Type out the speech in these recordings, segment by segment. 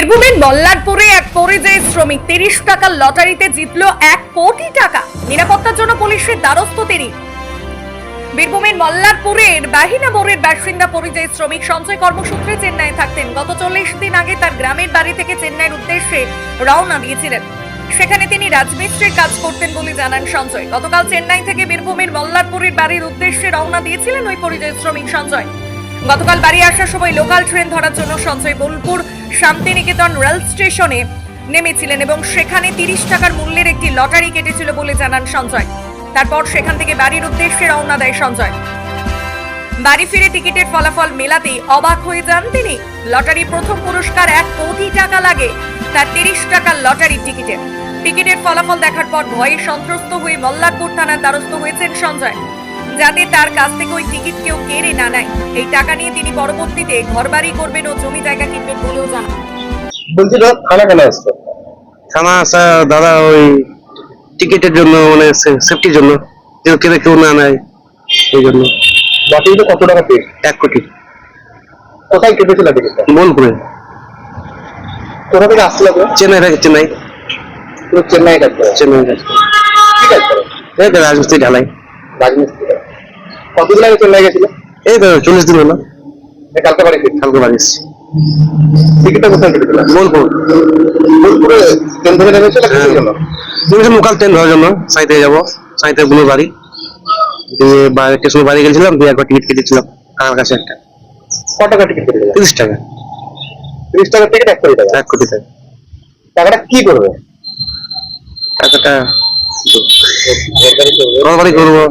বীরভূমের মল্লারপুরে এক পরিযায়ী শ্রমিক ৩০ টাকার লটারিতে জিতল ১ কোটি টাকা। নিরাপত্তার জন্য পুলিশের দ্বারস্থ তিনি। বীরভূমের মল্লারপুরের বাহিনা মোড়ের বাসিন্দা পরিযায়ী শ্রমিক সঞ্জয় কর্মসূত্রে চেন্নাই থাকতেন। গত ৪০ দিন আগে তার গ্রামের বাড়ি থেকে চেন্নাইয়ের উদ্দেশ্যে রওনা দিয়েছিলেন। সেখানে তিনি রাজমিস্ত্রির কাজ করতেন বলে জানান সঞ্জয়। গতকাল চেন্নাই থেকে বীরভূমের মল্লারপুরের বাড়ির উদ্দেশ্যে রওনা দিয়েছিলেন ওই পরিযায়ী শ্রমিক সঞ্জয়। গতকাল বাড়ি আসার সময় লোকাল ট্রেন ধরার জন্য সঞ্জয় বোলপুর শান্তিনিকেতন রেল স্টেশনে নেমেছিলেন এবং সেখানে ৩০ টাকার মূল্যের একটি লটারি কেটেছিল বলে জানান সঞ্জয়। তারপর সেখান থেকে বাড়ির উদ্দেশ্যে রওনা দেয় সঞ্জয়। বাড়ি ফিরে টিকিটের ফলাফল মেলাতেই অবাক হয়ে যান তিনি। লটারি প্রথম পুরস্কার ১ কোটি টাকা লাগে তার ৩০ টাকার লটারির টিকিটে। টিকিটের ফলাফল দেখার পর ভয়ে সন্ত্রস্ত হয়ে মল্লারপুর থানার দ্বারস্থ হয়েছেন সঞ্জয়, যাতে তার কাছ থেকে ওই টিকিট কেউ কেড়ে না নেয়। এই টাকা নিয়ে তিনি পরবর্তীতে ঘরবাড়ি করবেন ও জমি জায়গা কিনবেন বলেও জানান। বলছিল থানা কেন আসতো? থানা আসা দাদা ওই টিকিটের জন্য, মানে সেফটির জন্য, কেউ না নেয় এই জন্য। লটারিতে কত টাকা পেয়ে? ১ কোটি। কোথায় কেটেছিল টিকিটটা? বোলপুরে। কোথা থেকে আসছিল? চেন্নাই থেকে। চেন্নাই পুরো চেন্নাই কাটতে চেন্নাই কি কাজ করে? এই তো রাজমিস্ত্রি ঢালাই। রাজমিস্ত্রি। কতদিন আগে চেন্নাই গেছিল? এই তো ৪০ দিন হলো। কালকে বাড়ি ফিরছে। কালকে বাড়ি এসেছি। টিকিটটা কোথায় কেটেছিল? বোলপুর। বোলপুরে ট্রেন ধরে নেমেছিল কিসের জন্য? লোকাল ট্রেন ধরার জন্য। সাঁইতে যাবো, সাঁইতে বুনো বাড়ি দিয়ে স্টেশনে বাড়ি গেছিলাম, দিয়ে একবার টিকিট কেটেছিলাম আমার কাছে একটা। কত টাকা টিকিট কেটেছিল? ৩০ টাকা। ৩০ টাকার টিকিট ১ কোটি টাকা। ১ কোটি টাকা। টাকাটা কি করবে? টাকাটা ঘরবাড়ি করবো,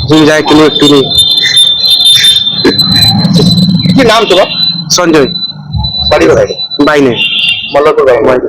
জমি যায় কিনে একটু নেই। কি নাম তোমার? সঞ্জয়। বাড়ি কোথায়? বাইনে। মল্লারপুর বাড়ি।